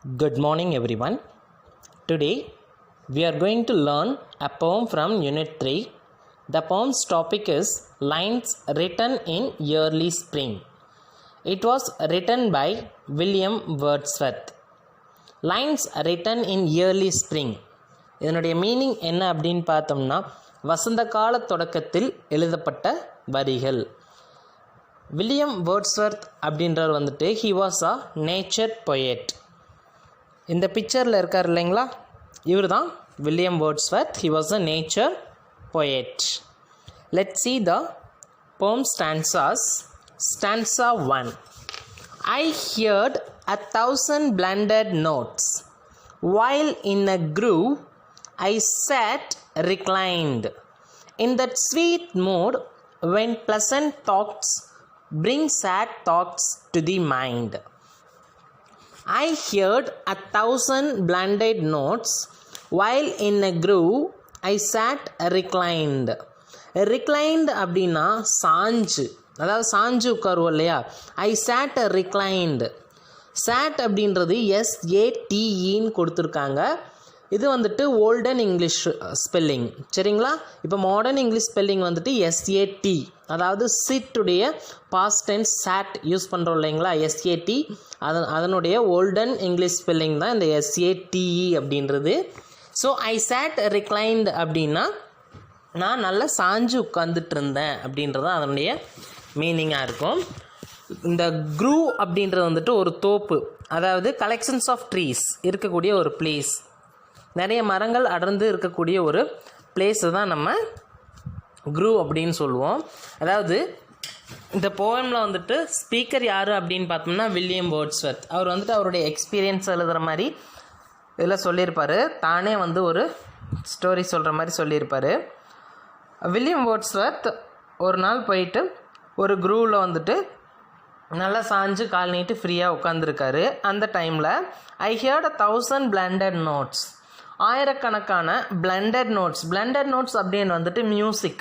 Good morning everyone. Today we are going to learn a poem from Unit 3. The poem's topic is Lines Written in Early Spring. It was written by William Wordsworth. Lines written in early spring. இதனுடைய meaning என்ன அப்படின்னு பார்த்தோம்னா வசந்த கால தொடக்கத்தில் எழுதப்பட்ட வரிகள். William Wordsworth அப்படின்றவர் வந்துட்டு he was a nature poet. இந்த பிக்சரில் இருக்கார் இல்லைங்களா, இவர் தான் William Wordsworth. he was a nature poet. Let's see the poem stanzas. Stanza 1. I heard 1,000 blended notes. While in a groove I sat reclined. In that sweet mood when pleasant thoughts bring sad thoughts to the mind. I heard 1,000 blended notes. While in a groove I sat reclined. Reclined அப்படின்னா சாஞ்சு, அதாவது சாஞ்சு உட்காருவோம் இல்லையா. I sat reclined. sat அப்படின்றது SATEன்னு கொடுத்துருக்காங்க. இது வந்துட்டு ஓல்டன் இங்கிலீஷ் ஸ்பெல்லிங், சரிங்களா. இப்போ மாடர்ன் இங்கிலீஷ் ஸ்பெல்லிங் வந்துட்டு SAT, அதாவது சிட்டுடைய பாஸ்ட் டென்ஸ் சாட் யூஸ் பண்ணுறோம் இல்லைங்களா, SAT. அதனுடைய ஓல்டன் இங்கிலீஷ் ஸ்பெல்லிங் தான் இந்த SATE அப்படின்றது. ஸோ ஐ சாட் ரிக்ளைன்ட் அப்படின்னா நான் நல்லா சாஞ்சு உட்காந்துட்டு இருந்தேன் அப்படின்றது அதனுடைய மீனிங்காக இருக்கும். இந்த க்ரூவ் அப்படின்றது வந்துட்டு ஒரு தோப்பு, அதாவது கலெக்ஷன்ஸ் ஆஃப் ட்ரீஸ் இருக்கக்கூடிய ஒரு பிளேஸ், நிறைய மரங்கள் அடர்ந்து இருக்கக்கூடிய ஒரு பிளேஸை தான் நம்ம க்ரூவ் அப்படின்னு சொல்லுவோம். அதாவது இந்த போயமில் வந்துட்டு ஸ்பீக்கர் யார் அப்படின்னு பார்த்தோம்னா வில்லியம் வேர்ட்ஸ்வர்த். அவர் வந்துட்டு அவருடைய எக்ஸ்பீரியன்ஸ் எழுதுகிற மாதிரி இதில் சொல்லியிருப்பார். தானே வந்து ஒரு ஸ்டோரி சொல்கிற மாதிரி சொல்லியிருப்பார். வில்லியம் வேர்ட்ஸ்வர்த் ஒரு நாள் போயிட்டு ஒரு க்ரூவில் வந்துட்டு நல்லா சாஞ்சு கால் நீட்டு ஃப்ரீயாக உட்காந்துருக்காரு. அந்த டைமில் ஐ ஹியர்ட் 1,000 blended notes. ஆயிரக்கணக்கான பிளண்டட் நோட்ஸ். பிளண்டட் நோட்ஸ் அப்படின்னு வந்துட்டு மியூசிக்,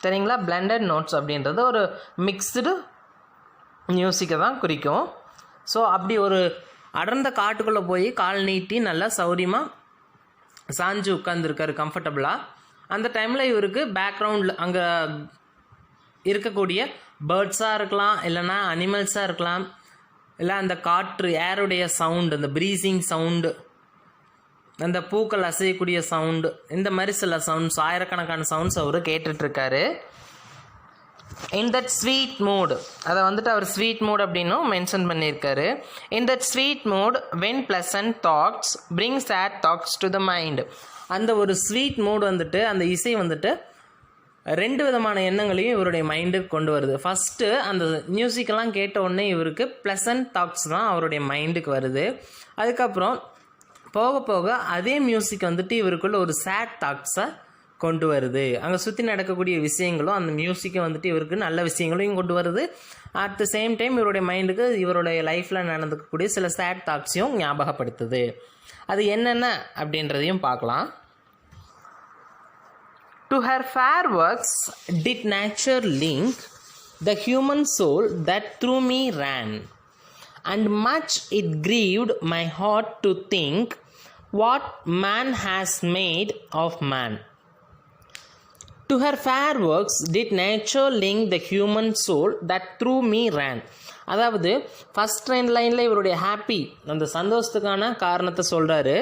சரிங்களா. பிளண்டட் நோட்ஸ் அப்படின்றது ஒரு மிக்ஸ்டு மியூசிக்கை தான் குறிக்கும். ஸோ அப்படி ஒரு அடர்ந்த காட்டுக்குள்ளே போய் கால் நீட்டி நல்லா சௌரியமாக சாஞ்சு உட்காந்துருக்காரு கம்ஃபர்டபுளாக. அந்த டைமில் இவருக்கு பேக்ரவுண்டில் அங்கே இருக்கக்கூடிய பேர்ட்ஸாக இருக்கலாம், இல்லைனா அனிமல்ஸாக இருக்கலாம், இல்லை அந்த காற்று ஏருடைய சவுண்டு, அந்த ப்ரீசிங் சவுண்டு, அந்த பூக்கள் அசையக்கூடிய சவுண்டு, இந்த மாதிரி சில சவுண்ட்ஸ், ஆயிரக்கணக்கான சவுண்ட்ஸ் அவர் கேட்டுட்ருக்காரு. இன் தட் ஸ்வீட் மூட், அதை வந்துட்டு அவர் ஸ்வீட் மூட் அப்படின்னும் மென்ஷன் பண்ணியிருக்காரு. In that sweet mood when pleasant thoughts bring sad thoughts to the mind. அந்த ஒரு ஸ்வீட் மூட் வந்துட்டு அந்த இசை வந்துட்டு ரெண்டு விதமான எண்ணங்களையும் இவருடைய மைண்டுக்கு கொண்டு வருது. ஃபஸ்ட்டு அந்த மியூசிக்கெல்லாம் கேட்ட உடனே இவருக்கு ப்ளசன்ட் தாட்ஸ் தான் அவருடைய மைண்டுக்கு வருது. அதுக்கப்புறம் போக போக அதே மியூசிக் வந்துட்டு இவருக்குள்ள ஒரு சேட் தாட்ஸை கொண்டு வருது. அங்கே சுற்றி நடக்கக்கூடிய விஷயங்களும் அந்த மியூசிக்கை வந்துட்டு இவருக்கு நல்ல விஷயங்களையும் கொண்டு வருது. அட் த சேம் டைம் இவருடைய மைண்டுக்கு இவருடைய லைஃப்பில் நடந்துக்கக்கூடிய சில சேட் தாட்ஸையும் ஞாபகப்படுத்துது. அது என்னென்ன அப்படின்றதையும் பார்க்கலாம். To her fair works did nature link the human soul that through me ran, and much it grieved my heart to think what man has made of man. To her fair works did nature link the human soul that through me ran. அதாவது first ரெண்டு லைனில் இவருடைய happy, அந்த சந்தோஷத்துக்கான காரணத்தை சொல்கிறாரு.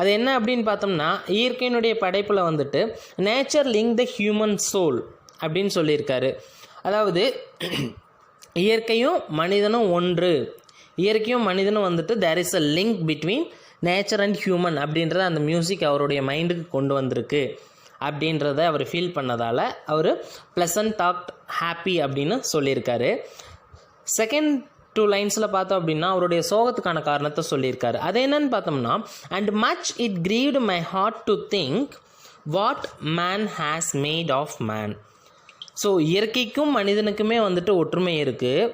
அது என்ன அப்படின்னு பார்த்தோம்னா இயற்கையினுடைய படைப்பில் வந்துட்டு nature link the human soul அப்படின்னு சொல்லியிருக்காரு. அதாவது இயற்கையும் மனிதனும் ஒன்று, இயற்கையும் மனிதனும் வந்துட்டு there is a link between nature and human அப்படின்றத அந்த மியூசிக் அவருடைய மைண்டுக்கு கொண்டு வந்திருக்கு அப்படின்றத அவர் ஃபீல் பண்ணதால் அவர் ப்ளசன்ட் தாட் ஹாப்பி அப்படின்னு சொல்லியிருக்காரு. செகண்ட் 2 லைன்ஸில் பார்த்தோம் அப்படின்னா அவருடைய சோகத்துக்கான காரணத்தை சொல்லியிருக்காரு. அது என்னன்னு பார்த்தோம்னா and much it grieved my heart to think what man has made of man. So இயற்கைக்கும் மனிதனுக்குமே வந்துட்டு ஒற்றுமை இருக்குது,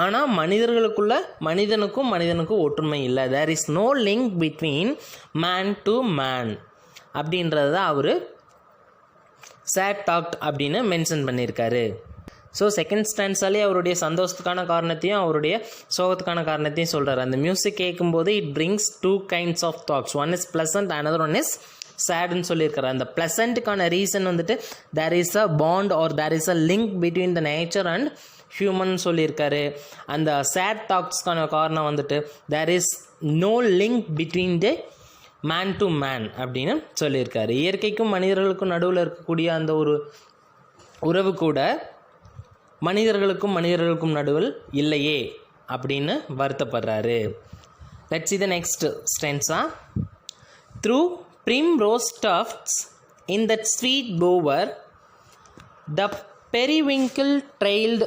ஆனால் மனிதனுக்கும் ஒற்றுமை இல்லை. There is no link between man to man அப்படின்றத அவர் சேட் தாட் அப்படின்னு மென்ஷன் பண்ணியிருக்காரு. ஸோ செகண்ட் ஸ்டான்ஸாலே அவருடைய சந்தோஷத்துக்கான காரணத்தையும் அவருடைய சோகத்துக்கான காரணத்தையும் சொல்கிறார். அந்த மியூசிக் கேட்கும்போது it brings 2 kinds of thoughts, one is pleasant, another one is சேடுன்னு சொல்லியிருக்காரு. அந்த ப்ளசண்ட்டுக்கான ரீசன் வந்துட்டு there is a bond or there is a link between the nature and human சொல்லியிருக்காரு. அந்த சேட் தாட்ஸ்க்கான காரணம் வந்துட்டு there is no link between the man to man அப்படின்னு சொல்லியிருக்காரு. இயற்கைக்கும் மனிதர்களுக்கும் நடுவில் இருக்கக்கூடிய அந்த ஒரு உறவு கூட மனிதர்களுக்கும் நடுவில் இல்லையே அப்படின்னு வருத்தப்படுறாரு. Let's see the next stanza. Through primrose tufts in that sweet bower the periwinkle trailed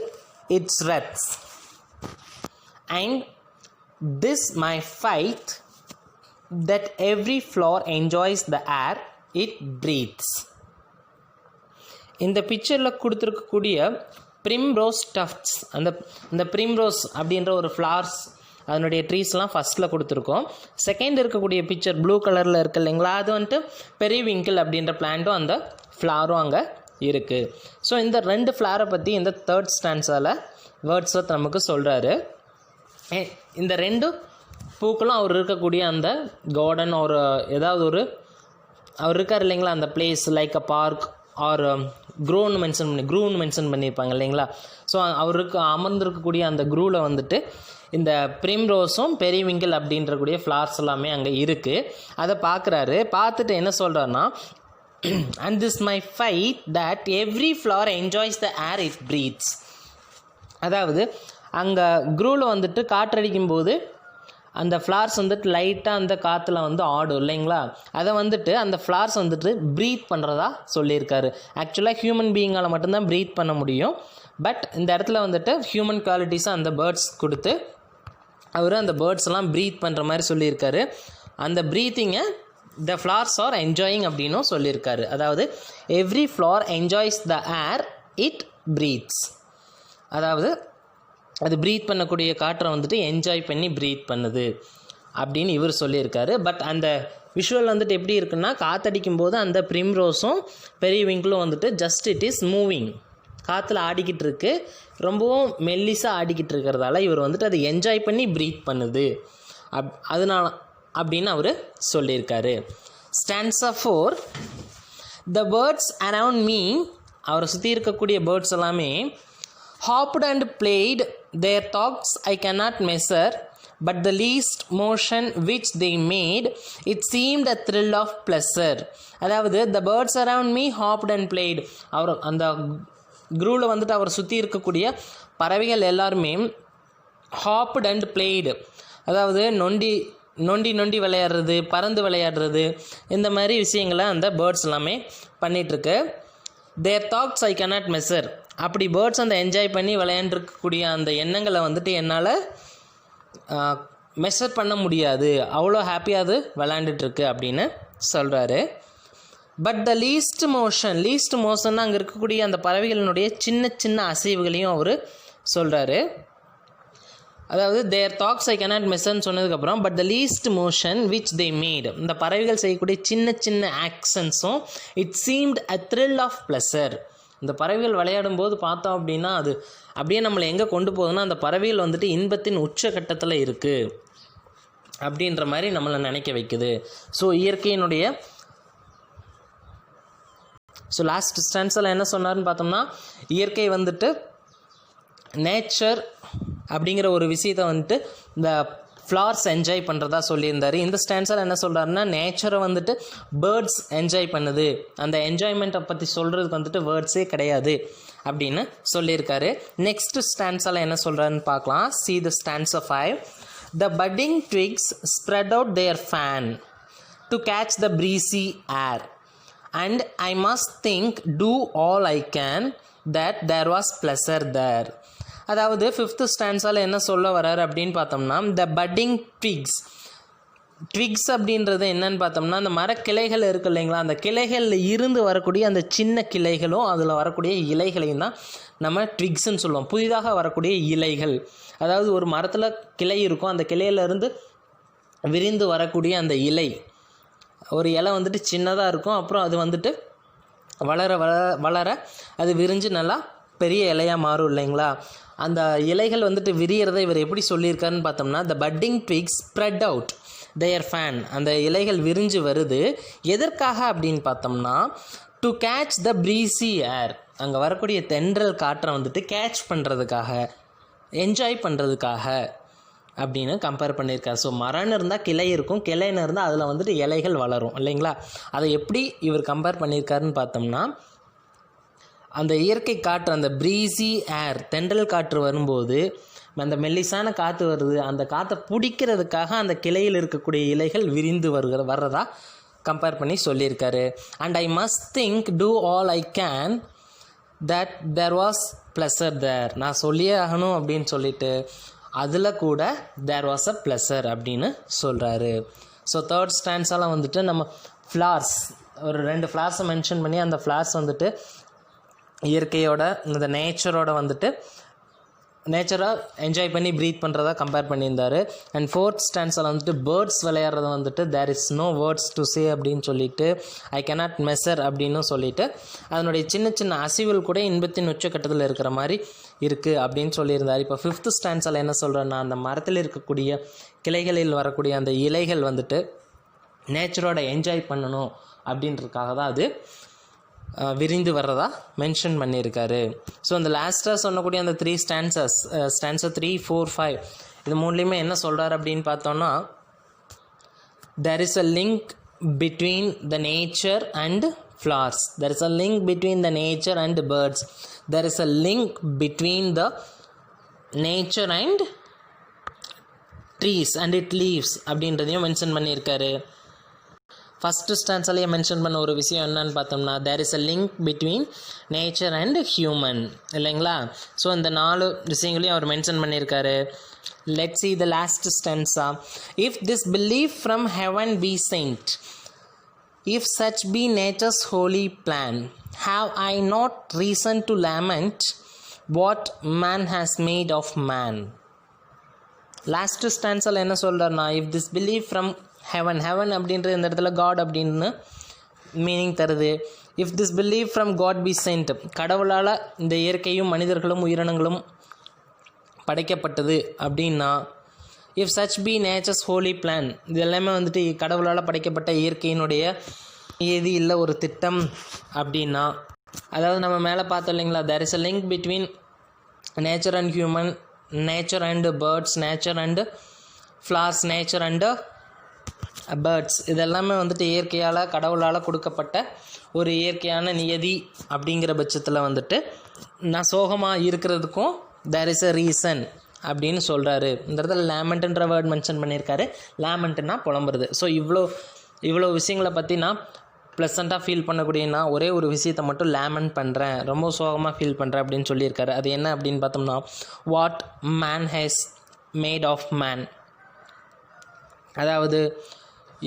its wreaths, and this my faith that every flower enjoys the air it breathes. இந்த பிக்சரில் கொடுத்துருக்கக்கூடிய ப்ரிம்ரோஸ் டஃப்ட்ஸ், அந்த primrose அப்படின்ற ஒரு flowers அதனுடைய ட்ரீஸ்லாம் ஃபஸ்ட்டில் கொடுத்துருக்கோம். Second இருக்கக்கூடிய பிக்சர் ப்ளூ கலரில் இருக்குது இல்லைங்களா, அது வந்துட்டு பெரிவிங்கிள் அப்படின்ற பிளான்ட்டும் அந்த ஃப்ளாரும் அங்கே இருக்குது. ஸோ இந்த 2 ஃப்ளாரை பற்றி இந்த தேர்ட் ஸ்டான்ஸால் வேர்ட்ஸ்வர்த் நமக்கு சொல்கிறாரு. இந்த 2 பூக்களும் அவர் இருக்கக்கூடிய அந்த கார்டன் ஒரு ஏதாவது ஒரு அவர் இருக்கார் இல்லைங்களா, அந்த place like a park or க்ரூன்னு மென்ஷன் பண்ணியிருப்பாங்க இல்லைங்களா. ஸோ அவருக்கு அமர்ந்திருக்கக்கூடிய அந்த க்ரூவில் வந்துட்டு இந்த ப்ரிம்ரோஸும் பெரிவிங்கிள் அப்படின்றக்கூடிய ஃப்ளார்ஸ் எல்லாமே அங்கே இருக்குது. அதை பார்க்குறாரு. பார்த்துட்டு என்ன சொல்கிறாருன்னா, and this my faith that every flower enjoys the air it breathes. அதாவது அங்கே க்ரூவில் வந்துட்டு காற்றடிக்கும்போது அந்த ஃப்ளார்ஸ் வந்துட்டு லைட்டாக அந்த காற்றுல வந்து ஆடும் இல்லைங்களா, அதை வந்துட்டு அந்த ஃப்ளார்ஸ் வந்துட்டு ப்ரீத் பண்ணுறதா சொல்லியிருக்காரு. ஆக்சுவலாக ஹியூமன் பீயிங்கால் மட்டும்தான் ப்ரீத் பண்ண முடியும். பட் இந்த இடத்துல வந்துட்டு ஹியூமன் குவாலிட்டிஸை அந்த பேர்ட்ஸ் கொடுத்து அவர் அந்த பேர்ட்ஸ் எல்லாம் ப்ரீத் பண்ணுற மாதிரி சொல்லியிருக்காரு. அந்த ப்ரீத்திங்கை த ஃப்ளார்ஸ் ஆர் என்ஜாயிங் அப்படின்னும் சொல்லியிருக்காரு. அதாவது every flower enjoys the air it breathes, அதாவது அது ப்ரீத் பண்ணக்கூடிய காற்றை வந்துட்டு என்ஜாய் பண்ணி ப்ரீத் பண்ணுது அப்படின்னு இவர் சொல்லியிருக்காரு. பட் அந்த விஷுவல் வந்துட்டு எப்படி இருக்குன்னா, காற்றடிக்கும் போது அந்த ப்ரிம்ரோஸும் பெரிவிங்கிளும் வந்துட்டு ஜஸ்ட் இட் இஸ் மூவிங், காற்றுல ஆடிக்கிட்டு இருக்கு, ரொம்பவும் மெல்லிஸாக ஆடிக்கிட்டு இருக்கிறதால இவர் வந்துட்டு அதை என்ஜாய் பண்ணி ப்ரீத் பண்ணுது அதனால அப்படின்னு அவர் சொல்லியிருக்காரு. ஸ்டான்ஸா 4. த பேர்ட்ஸ் அரவுண்ட் மீ, அவரை சுற்றி இருக்கக்கூடிய பேர்ட்ஸ் எல்லாமே hopped and played, their thoughts I cannot measure, but the least motion which they made, it seemed a thrill of pleasure. அதாவது the birds around me hopped and played, அவர் அந்த க்ரூவில் வந்துட்டு அவர் சுற்றி இருக்கக்கூடிய பறவைகள் எல்லாருமே hopped and played, அதாவது நொண்டி விளையாடுறது, பறந்து விளையாடுறது, இந்த மாதிரி விஷயங்களை அந்த பேர்ட்ஸ் எல்லாமே பண்ணிகிட்ருக்கு. Their thoughts I cannot measure, அப்படி பேர்ட்ஸ் அந்த என்ஜாய் பண்ணி விளையாண்டுருக்கக்கூடிய அந்த எண்ணங்களை வந்துட்டு என்னால் மெஷர் பண்ண முடியாது, அவ்வளோ ஹாப்பியாக அது விளையாண்டுட்டுருக்கு அப்படின்னு சொல்கிறாரு. பட் த லீஸ்ட் மோஷன்னா அங்கே இருக்கக்கூடிய அந்த பறவைகளினுடைய சின்ன சின்ன அசைவுகளையும் அவர் சொல்கிறாரு. அதாவது தேர் தாட்ஸ் ஐ cannot measureன்னு சொன்னதுக்கப்புறம் but the least motion which they made, இந்த பறவைகள் செய்யக்கூடிய சின்ன சின்ன ஆக்ஷன்ஸும் it seemed a thrill of pleasure. இந்த பறவைகள் விளையாடும் போது பார்த்தோம் அப்படின்னா அது அப்படியே நம்மளை எங்கே கொண்டு போகுதுன்னா அந்த பறவைகள் வந்துட்டு இன்பத்தின் உச்சகட்டத்தில் இருக்குது அப்படின்ற மாதிரி நம்மளை நினைக்க வைக்குது. ஸோ இயற்கையினுடைய லாஸ்ட் ஸ்டான்ஸில் என்ன சொன்னார்னு பார்த்தோம்னா, இயற்கை வந்துட்டு நேச்சர் அப்படிங்கிற ஒரு விஷயத்தை வந்துட்டு இந்த ஃப்ளார்ஸ் என்ஜாய் பண்ணுறதா சொல்லியிருந்தார். இந்த ஸ்டான்ஸில் என்ன சொல்கிறாருன்னா, நேச்சரை வந்துட்டு பேர்ட்ஸ் என்ஜாய் பண்ணுது, அந்த என்ஜாய்மெண்ட்டை பற்றி சொல்கிறதுக்கு வந்துட்டு வேர்ட்ஸே கிடையாது அப்படின்னு சொல்லியிருக்காரு. நெக்ஸ்ட் ஸ்டான்ஸில் என்ன சொல்கிறாருன்னு பார்க்கலாம். See the stanza 5. The budding twigs spread out their fan to catch the breezy air, and I must think, do all I can, that there was pleasure there. அதாவது 5th ஸ்டான்ஸால் என்ன சொல்ல வர்றாரு அப்படின்னு பார்த்தோம்னா, த பட்டிங் ட்விக்ஸ் அப்படின்றது என்னன்னு பார்த்தோம்னா, அந்த மரக்கிளைகள் இருக்குது இல்லைங்களா, அந்த கிளைகளில் இருந்து வரக்கூடிய அந்த சின்ன கிளைகளும் அதில் வரக்கூடிய இலைகளையும் தான் நம்ம ட்விக்ஸ்ன்னு சொல்லுவோம். புதிதாக வரக்கூடிய இலைகள், அதாவது ஒரு மரத்தில் கிளை இருக்கும், அந்த கிளையிலேருந்து விரிந்து வரக்கூடிய அந்த இலை, ஒரு இலை வந்துட்டு சின்னதாக இருக்கும், அப்புறம் அது வந்துட்டு வளர வளர அது விரிஞ்சு நல்லா பெரிய இலையாக மாறும் இல்லைங்களா, அந்த இலைகள் வந்துட்டு விரியறதை இவர் எப்படி சொல்லியிருக்காருன்னு பார்த்தோம்னா, the budding twigs spread out their fan. அந்த இலைகள் விரிஞ்சு வருது எதற்காக அப்படின்னு பார்த்தோம்னா, to catch the breezy air. அங்கே வரக்கூடிய தென்றல் காற்றை வந்துட்டு கேட்ச் பண்ணுறதுக்காக, என்ஜாய் பண்ணுறதுக்காக அப்படின்னு கம்பேர் பண்ணியிருக்காரு. ஸோ மரம்னு இருந்தால் கிளை இருக்கும், கிளைன்னு இருந்தால் அதில் வந்துட்டு இலைகள் வளரும் இல்லைங்களா. அதை எப்படி இவர் கம்பேர் பண்ணியிருக்காருன்னு பார்த்தோம்னா, அந்த இயற்கை காற்று, அந்த ப்ரீசி ஏர், தென்றல் காற்று வரும்போது அந்த மெல்லிசான காற்று வருது, அந்த காற்றை பிடிக்கிறதுக்காக அந்த கிளையில் இருக்கக்கூடிய இலைகள் விரிந்து வர்றதா கம்பேர் பண்ணி சொல்லியிருக்காரு. And I must think do all I can that there was pleasure there. நான் சொல்லியே ஆகணும் அப்படின்னு சொல்லிட்டு அதில் கூட தேர் வாஸ் அ ப்ளஸர் அப்படின்னு சொல்கிறாரு. ஸோ தேர்ட் ஸ்டான்ஸால் வந்துட்டு நம்ம ஃப்ளார்ஸ், ஒரு 2 ஃப்ளார்ஸை மென்ஷன் பண்ணி அந்த ஃப்ளார்ஸ் வந்துட்டு இயற்கையோட, இந்த நேச்சரோட வந்துட்டு நேச்சராக என்ஜாய் பண்ணி ப்ரீத் பண்ணுறதா கம்பேர் பண்ணியிருந்தார். அண்ட் ஃபோர்த் ஸ்டான்ஸில் வந்துட்டு பேர்ட்ஸ் விளையாடுறத வந்துட்டு there is no words to say அப்படின்னு சொல்லிட்டு, ஐ கேனாட் மெஷர் அப்படின்னு சொல்லிட்டு, அதனுடைய சின்ன சின்ன அசைவுகள் கூட இன்பத்தின் உச்சக்கட்டத்தில் இருக்கிற மாதிரி இருக்குது அப்படின்னு சொல்லியிருந்தார். இப்போ ஃபிஃப்த் ஸ்டான்ஸில் என்ன சொல்கிறேன்னா, அந்த மரத்தில் இருக்கக்கூடிய கிளைகளில் வரக்கூடிய அந்த இலைகள் வந்துட்டு நேச்சரோட என்ஜாய் பண்ணணும் அப்படின்றதுக்காக தான் அது விரிந்து வர்றதா மென்ஷன் பண்ணியிருக்காரு. ஸோ அந்த லாஸ்ட்டாக சொல்லக்கூடிய அந்த 3 ஸ்டான்சஸ், ஸ்டான்ஸா 3, 4, 5, இது மூணுலேயுமே என்ன சொல்கிறார் அப்படின்னு பார்த்தோன்னா, there is a link between the nature and flowers, there is a link between the nature and birds, there is a link between the nature and trees and it leaves அப்படின்றதையும் mention பண்ணியிருக்காரு. First ஸ்டான்ஸாலேயே mention பண்ண ஒரு விஷயம் என்னன்னு பார்த்தோம்னா, there is a link between nature and human இல்லைங்களா. So இந்த 4 விஷயங்களையும் அவர் மென்ஷன் பண்ணியிருக்காரு. Let's see the last stanza. If this belief from heaven be sent, if such be nature's holy plan, have I not reason to lament what man has made of man? Last ஸ்டான்ஸில் என்ன சொல்கிறார்னா, if this belief from heaven, heaven அப்படின்றது இந்த இடத்துல God அப்படின்னு meaning தருது. If this belief from God be sent, கடவுளால் இந்த இயற்கையும் மனிதர்களும் உயிரினங்களும் படைக்கப்பட்டது அப்படின்னா, if such be nature's holy plan, இது எல்லாமே வந்துட்டு கடவுளால் படைக்கப்பட்ட இயற்கையினுடைய ஏது இல்லை ஒரு திட்டம் அப்படின்னா, அதாவது நம்ம மேலே பார்த்தோம் இல்லைங்களா, there is a link between nature and human, nature and birds, nature and flowers, nature and birds, இதெல்லாமே வந்துட்டு இயற்கையால் கடவுளால் கொடுக்கப்பட்ட ஒரு இயற்கையான நியதி. அப்படிங்கிற பட்சத்தில் வந்துட்டு நான் சோகமாக இருக்கிறதுக்கும் தேர் இஸ் அ ரீசன் அப்படின்னு சொல்கிறாரு. இந்த இடத்துல லேமெண்ட்ன்ற வேர்ட் மென்ஷன் பண்ணியிருக்காரு. லேமெண்ட்னா புலம்புறது. ஸோ இவ்வளோ விஷயங்களை பற்றி நான் ப்ளசண்ட்டாக ஃபீல் பண்ணக்கூடியனா ஒரே ஒரு விஷயத்தை மட்டும் லேமெண்ட் பண்ணுறேன், ரொம்ப சோகமாக ஃபீல் பண்ணுறேன் அப்படின்னு சொல்லியிருக்காரு. அது என்ன அப்படின்னு பார்த்தோம்னா, what man has made of man. அதாவது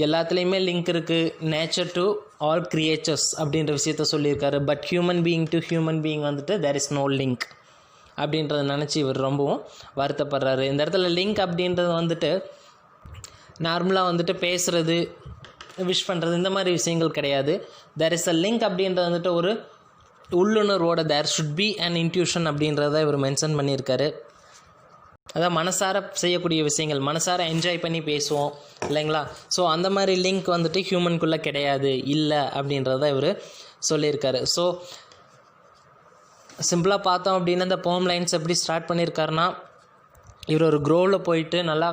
எல்லாத்துலேயுமே லிங்க் இருக்குது, நேச்சர் டு ஆல் கிரியேச்சர்ஸ் அப்படின்ற விஷயத்த சொல்லியிருக்காரு. But human being to human being வந்துட்டு தேர் இஸ் நோ லிங்க் அப்படின்றத நினச்சி இவர் ரொம்பவும் வருத்தப்படுறாரு. இந்த இடத்துல லிங்க் அப்படின்றது வந்துட்டு நார்மலாக வந்துட்டு பேசுகிறது, விஷ் பண்ணுறது, இந்த மாதிரி விஷயங்கள் கிடையாது. தேர் இஸ் அ லிங்க் அப்படின்றது வந்துட்டு ஒரு உள்ளுணர்வோட, there should be and intuition அப்படின்றத இவர் மென்ஷன் பண்ணியிருக்காரு. அதான் மனசார செய்யக்கூடிய விஷயங்கள், மனசார என்ஜாய் பண்ணி பேசுவோம் இல்லைங்களா. ஸோ அந்த மாதிரி லிங்க் வந்துட்டு ஹியூமனுக்குள்ளே கிடையாது, இல்லை அப்படின்றத இவர் சொல்லியிருக்காரு. ஸோ சிம்பிளாக பார்த்தோம் அப்படின்னா, இந்த போம் லைன்ஸ் எப்படி ஸ்டார்ட் பண்ணியிருக்காருன்னா, இவர் ஒரு க்ரோவில் போயிட்டு நல்லா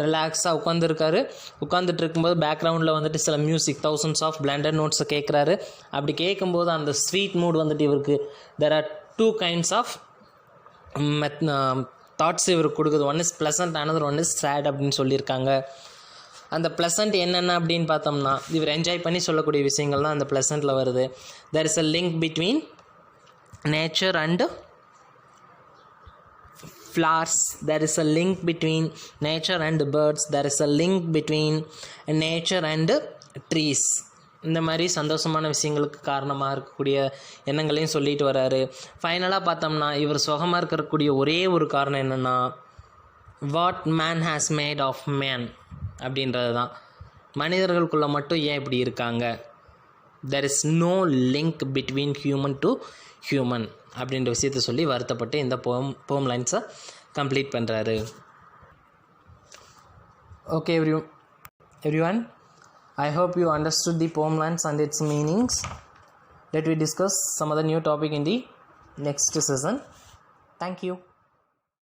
ரிலாக்ஸாக உட்காந்துட்டு இருக்கும்போது பேக்ரவுண்டில் வந்துட்டு சில மியூசிக், தௌசண்ட்ஸ் ஆஃப் பிளண்டட் நோட்ஸை கேட்குறாரு. அப்படி கேட்கும்போது அந்த ஸ்வீட் மூட் வந்துட்டு இவருக்கு there are 2 kinds of thoughts இவருக்கு கொடுக்குது. One is pleasant, another one is sad அப்படின்னு சொல்லியிருக்காங்க. அந்த ப்ளசண்ட் என்னென்ன அப்படின்னு பார்த்தோம்னா, இவர் என்ஜாய் பண்ணி சொல்லக்கூடிய விஷயங்கள் தான் அந்த ப்ளசண்ட்டில் வருது. There is a link between nature and flowers, there is a link between nature and birds, there is a link between nature and trees. இந்த மாதிரி சந்தோஷமான விஷயங்களுக்கு காரணமாக இருக்கக்கூடிய எண்ணங்களையும் சொல்லிட்டு வராரு. ஃபைனலாக பார்த்தோம்னா, இவர் சுகமாக இருக்கக்கூடிய ஒரே ஒரு காரணம் என்னென்னா, what man has made of man அப்படின்றது தான். மனிதர்களுக்குள்ளே மட்டும் ஏன் இப்படி இருக்காங்க, there is no link between human to human அப்படின்ற விஷயத்தை சொல்லி வருத்தப்பட்டு இந்த போம் லைன்ஸை கம்ப்ளீட் பண்ணுறாரு. Okay everyone, I hope you understood the poem lines and its meanings. Let we discuss some other new topic in the next session. Thank you.